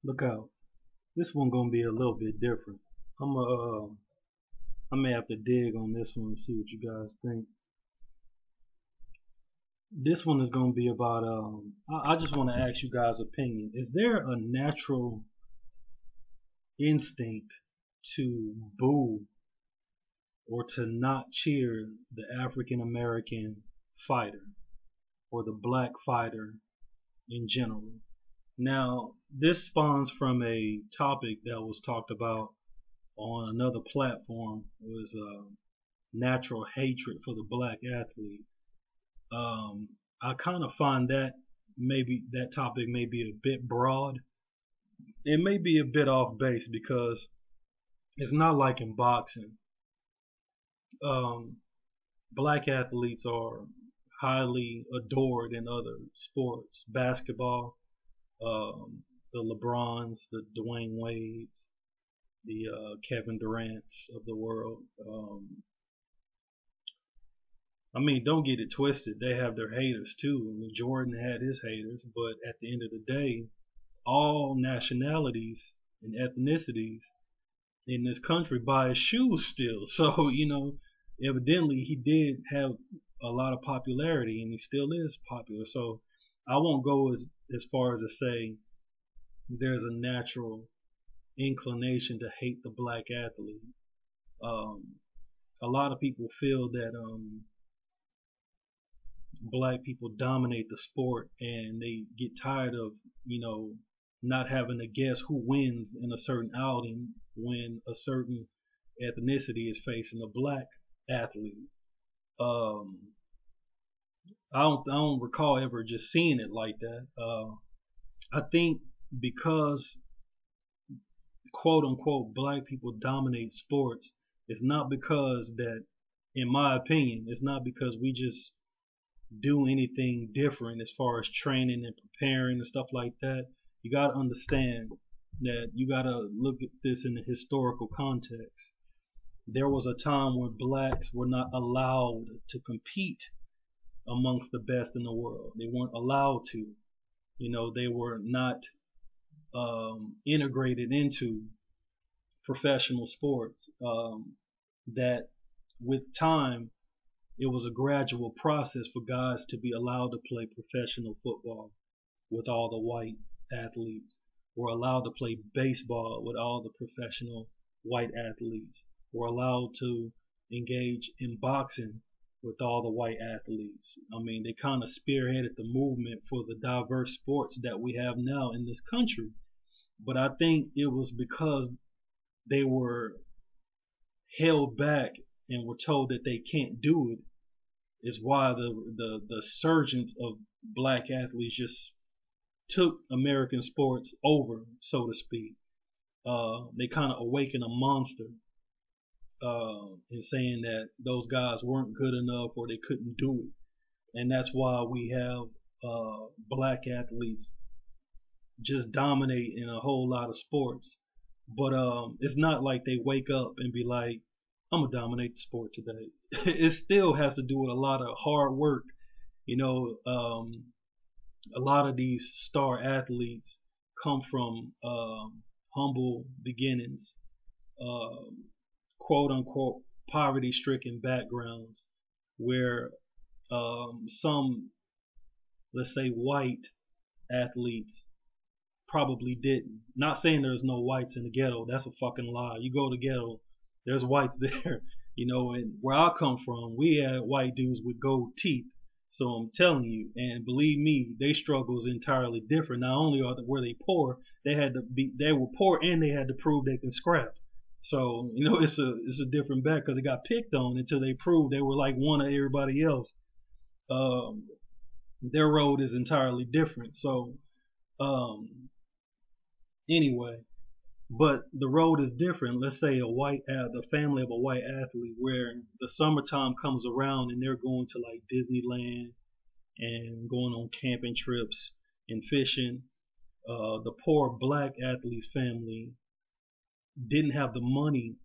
Look out. This one gonna be a little bit different. I may have to dig on this one and see what you guys think. This one is gonna be about I just want to ask you guys' opinion. Is there a natural instinct to boo or to not cheer the African American fighter or the black fighter in general? Now, this spawns from a topic that was talked about on another platform, was natural hatred for the black athlete. I kind of find that maybe that topic may be a bit broad. It may be a bit off base because it's not like in boxing. Um, Black athletes are highly adored in other sports, basketball, the LeBrons, the Dwayne Wades, the Kevin Durant's of the world. I mean, don't get it twisted. They have their haters too. I mean, Jordan had his haters, but at the end of the day, all nationalities and ethnicities in this country buy his shoes still. So, evidently he did have a lot of popularity and he still is popular. So I won't go as far as to say there's a natural inclination to hate the black athlete. Um, a lot of people feel that black people dominate the sport and they get tired of, not having to guess who wins in a certain outing when a certain ethnicity is facing a black athlete. Um, I don't recall ever just seeing it like that. I think because quote unquote black people dominate sports, it's not because that, in my opinion, it's not because we just do anything different as far as training and preparing and stuff like that. You got to understand that you got to look at this in the historical context. There was a time where blacks were not allowed to compete amongst the best in the world. They weren't allowed to. They were not integrated into professional sports. That with time, it was a gradual process for guys to be allowed to play professional football with all the white athletes, or allowed to play baseball with all the professional white athletes, or allowed to engage in boxing with all the white athletes. I mean, they kind of spearheaded the movement for the diverse sports that we have now in this country. But I think it was because they were held back and were told that they can't do it, is why the surgence of black athletes just took American sports over, so to speak. They kind of awakened a monster in saying that those guys weren't good enough or they couldn't do it. And that's why we have black athletes just dominate in a whole lot of sports. But it's not like they wake up and be like, I'm gonna dominate the sport today. It still has to do with a lot of hard work. A lot of these star athletes come from humble beginnings, quote unquote poverty stricken backgrounds, where some, let's say, white athletes probably didn't. Not saying there's no whites in the ghetto. That's a fucking lie. You go to the ghetto, there's whites there. And where I come from, we had white dudes with gold teeth. So I'm telling you, and believe me, their struggle is entirely different. Not only were they poor, they were poor and they had to prove they can scrap. So it's a different bag because they got picked on until they proved they were like one of everybody else. Their road is entirely different. So anyway, but the road is different. Let's say the family of a white athlete, where the summertime comes around and they're going to like Disneyland and going on camping trips and fishing. The poor black athlete's family didn't have the money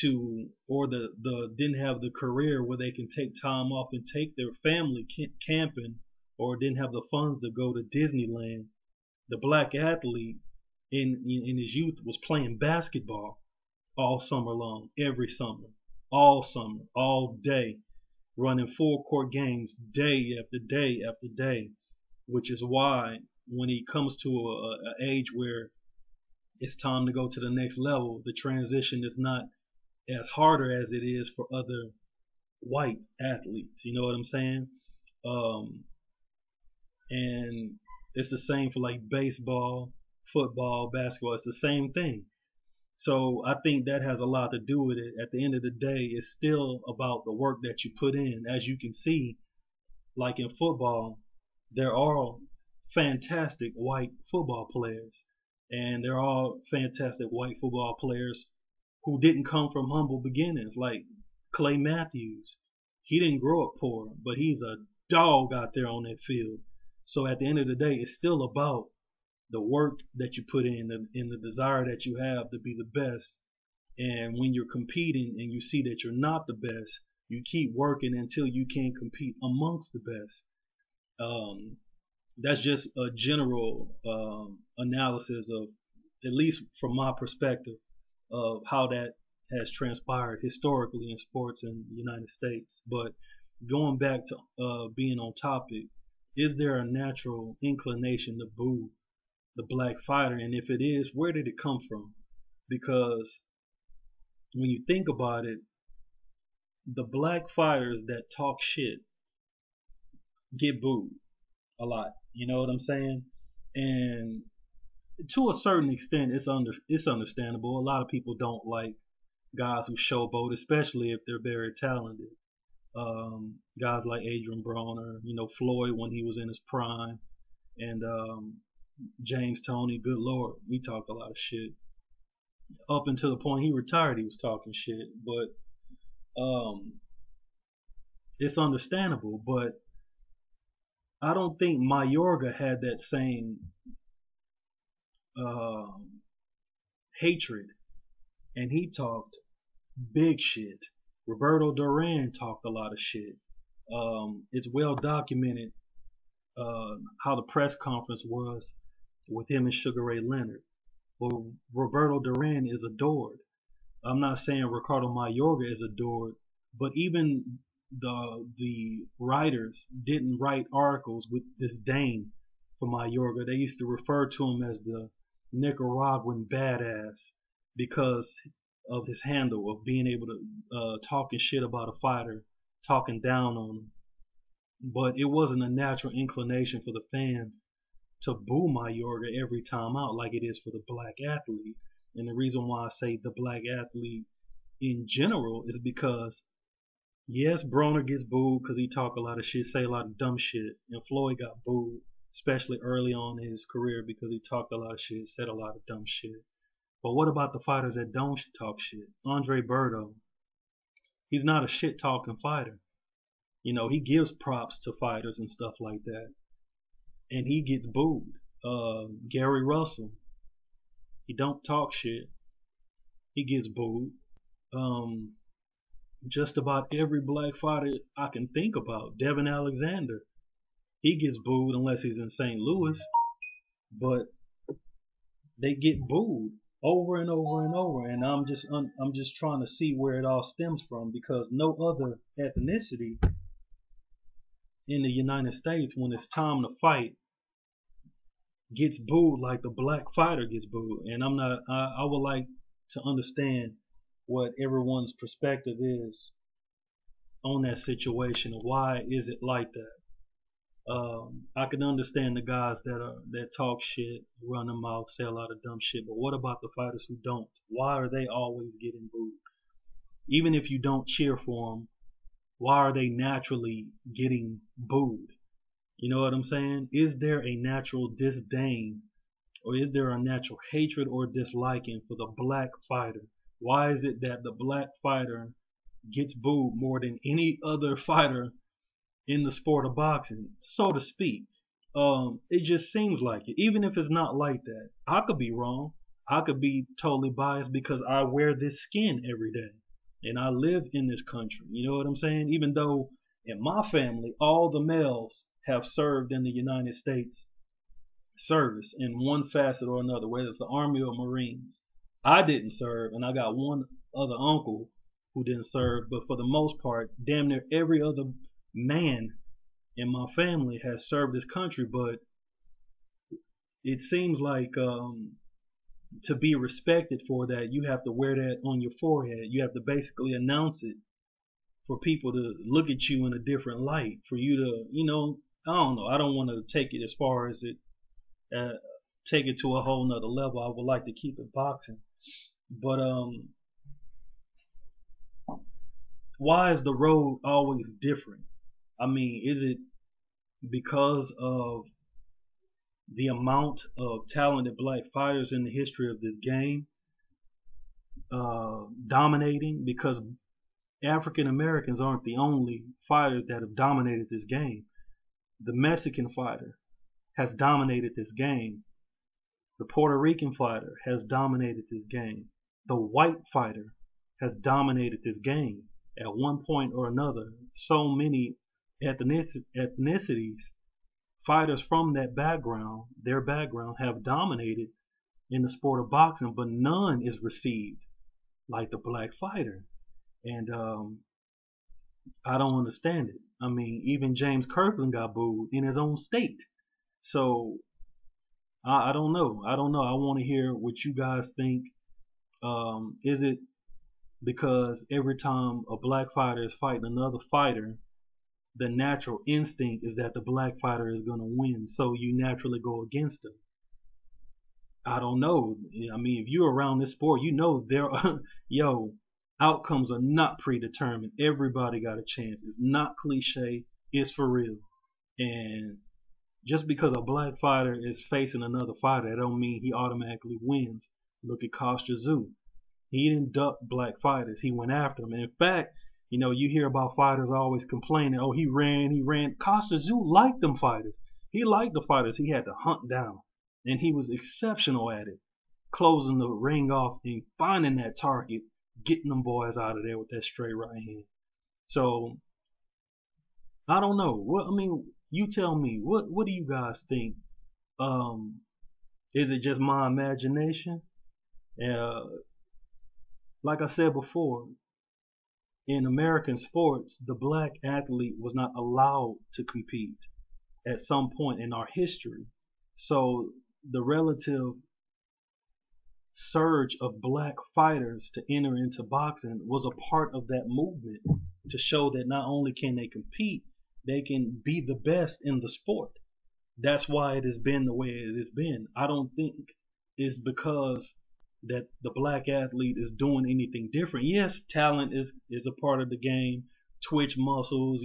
to, or the didn't have the career where they can take time off and take their family camping, or didn't have the funds to go to Disneyland. The black athlete in his youth was playing basketball all summer long, every summer, all day, running full court games day after day after day, which is why when he comes to a age where it's time to go to the next level, the transition is not as harder as it is for other white athletes. You know what I'm saying? Um, and it's the same for like baseball, football, basketball. It's the same thing. So I think that has a lot to do with it. At the end of the day, it's still about the work that you put in. As you can see, like in football, there are fantastic white football players, and they're all fantastic white football players who didn't come from humble beginnings, like Clay Matthews. He didn't grow up poor, but he's a dog out there on that field. So at the end of the day, it's still about the work that you put in and the desire that you have to be the best. And when you're competing and you see that you're not the best, you keep working until you can compete amongst the best. Um, that's just a general analysis of, at least from my perspective, of how that has transpired historically in sports in the United States. But going back to being on topic, is there a natural inclination to boo the black fighter? And if it is, where did it come from? Because when you think about it, the black fighters that talk shit get booed a lot. You know what I'm saying? And to a certain extent, it's understandable. A lot of people don't like guys who showboat, especially if they're very talented. Guys like Adrian Broner, you know, Floyd when he was in his prime, and James Toney. Good Lord, he talked a lot of shit. Up until the point he retired, he was talking shit. But it's understandable. But I don't think Mayorga had that same hatred, and he talked big shit. Roberto Duran talked a lot of shit. It's well documented how the press conference was with him and Sugar Ray Leonard. Well, Roberto Duran is adored. I'm not saying Ricardo Mayorga is adored, but even the writers didn't write articles with disdain for Mayorga. They used to refer to him as the Nicaraguan badass because of his handle of being able to talking shit about a fighter, talking down on him. But it wasn't a natural inclination for the fans to boo Mayorga every time out like it is for the black athlete. And the reason why I say the black athlete in general is because, yes, Broner gets booed because he talk a lot of shit, say a lot of dumb shit, and Floyd got booed, especially early on in his career because he talked a lot of shit, said a lot of dumb shit. But what about the fighters that don't talk shit? Andre Berto, he's not a shit talking fighter. You know, he gives props to fighters and stuff like that, and he gets booed. Gary Russell, he don't talk shit, he gets booed. Just about every black fighter I can think about. Devin Alexander, he gets booed unless he's in St. Louis, but they get booed over and over and over. And I'm just trying to see where it all stems from, because no other ethnicity in the United States, when it's time to fight, gets booed like the black fighter gets booed. And I would like to understand what everyone's perspective is on that situation, and why is it like that. I can understand the guys that talk shit, run their mouth, say a lot of dumb shit, but what about the fighters who don't? Why are they always getting booed? Even if you don't cheer for them, why are they naturally getting booed? You know what I'm saying? Is there a natural disdain, or is there a natural hatred or disliking for the black fighter? Why is it that the black fighter gets booed more than any other fighter in the sport of boxing, so to speak? It just seems like it. Even if it's not like that, I could be wrong. I could be totally biased because I wear this skin every day and I live in this country. You know what I'm saying? Even though in my family, all the males have served in the United States service in one facet or another, whether it's the Army or Marines. I didn't serve, and I got one other uncle who didn't serve, but for the most part, damn near every other man in my family has served this country. But it seems like to be respected for that, you have to wear that on your forehead. You have to basically announce it for people to look at you in a different light, for you to, I don't know. I don't want to take it as far as it, uh, take it to a whole nother level. I would like to keep it boxing. But why is the road always different? I mean, is it because of the amount of talented black fighters in the history of this game dominating? Because African Americans aren't the only fighters that have dominated this game. The Mexican fighter has dominated this game. The Puerto Rican fighter has dominated this game. The white fighter has dominated this game at one point or another. So many ethnicities, fighters from that background, their background, have dominated in the sport of boxing, but none is received like the black fighter. And I don't understand it. I mean, even James Kirkland got booed in his own state. So I don't know. I don't know. I want to hear what you guys think. Is it because every time a black fighter is fighting another fighter, the natural instinct is that the black fighter is going to win, so you naturally go against him? I don't know. I mean, if you're around this sport, you know there are, outcomes are not predetermined. Everybody got a chance. It's not cliche. It's for real. And just because a black fighter is facing another fighter, that don't mean he automatically wins. Look at Costa Zoo. He didn't duck black fighters. He went after them. And in fact, you hear about fighters always complaining, oh, he ran. Costa Zoo liked them fighters. He liked the fighters he had to hunt down. And he was exceptional at it, closing the ring off and finding that target, getting them boys out of there with that straight right hand. So, I don't know. You tell me, what do you guys think? Is it just my imagination? Like I said before, in American sports, the black athlete was not allowed to compete at some point in our history. So the relative surge of black fighters to enter into boxing was a part of that movement to show that not only can they compete, they can be the best in the sport. That's why it has been the way it has been. I don't think it's because that the black athlete is doing anything different. Yes, talent is a part of the game. Twitch muscles,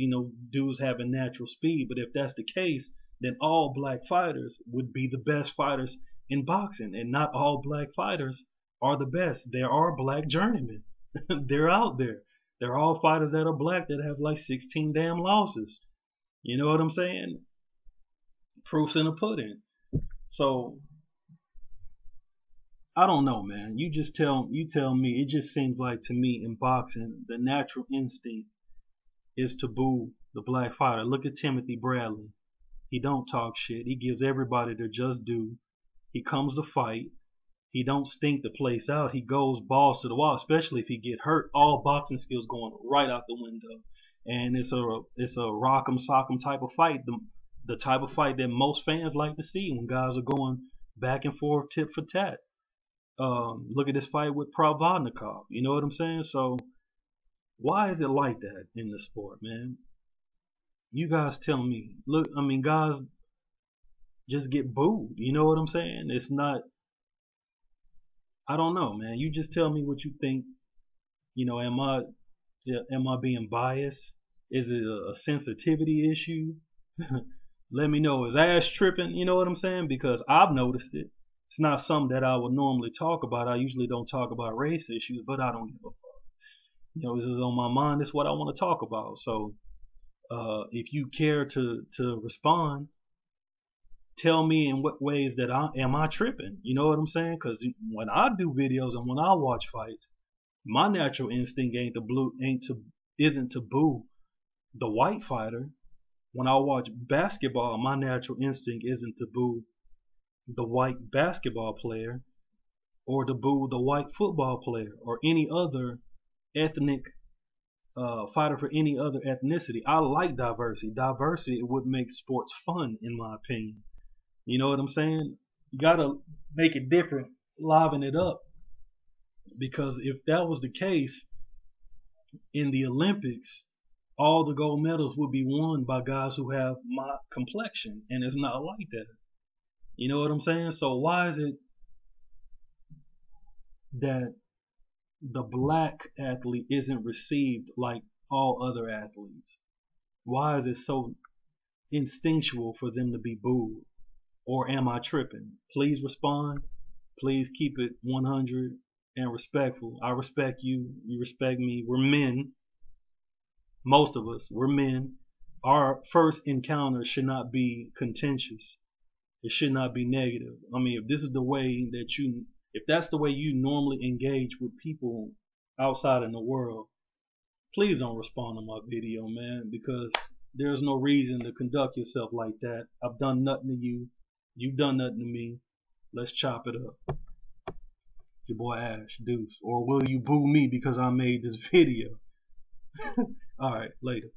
dudes having natural speed. But if that's the case, then all black fighters would be the best fighters in boxing. And not all black fighters are the best. There are black journeymen. They're out there. They're all fighters that are black that have like 16 damn losses. You know what I'm saying? Proof's in the pudding. So I don't know, man. You tell me. It just seems like to me in boxing, the natural instinct is to boo the black fighter. Look at Timothy Bradley. He don't talk shit. He gives everybody their just due. He comes to fight. He don't stink the place out. He goes balls to the wall, especially if he get hurt. All boxing skills going right out the window. And it's a rock'em sock'em type of fight. The type of fight that most fans like to see when guys are going back and forth, tit for tat. Look at this fight with Provodnikov. You know what I'm saying? So why is it like that in the sport, man? You guys tell me. Look, guys just get booed. You know what I'm saying? It's not. I don't know, man. You just tell me what you think. Am I being biased? Is it a sensitivity issue? Let me know. Is ass tripping? You know what I'm saying? Because I've noticed it. It's not something that I would normally talk about. I usually don't talk about race issues, but I don't give a fuck. This is on my mind. This is what I want to talk about. So, if you care to respond, tell me in what ways that am I tripping. You know what I'm saying? Because when I do videos and when I watch fights, my natural instinct isn't to boo the white fighter. When I watch basketball, my natural instinct isn't to boo the white basketball player or to boo the white football player or any other ethnic fighter for any other ethnicity. I like diversity. Diversity is what makes sports fun, in my opinion. You know what I'm saying? You gotta make it different, liven it up, because if that was the case in the Olympics, all the gold medals would be won by guys who have my complexion, and it's not like that. You know what I'm saying? So why is it that the black athlete isn't received like all other athletes? Why is it so instinctual for them to be booed? Or am I tripping? Please respond. Please keep it 100 and respectful. I respect you. You respect me. We're men. Most of us, we're men. Our first encounter should not be contentious. It should not be negative. I mean, if this is the way that if that's the way you normally engage with people outside in the world, please don't respond to my video, man, because there's no reason to conduct yourself like that. I've done nothing to you. You've done nothing to me. Let's chop it up. Your boy Ash, deuce. Or will you boo me because I made this video? Alright, later.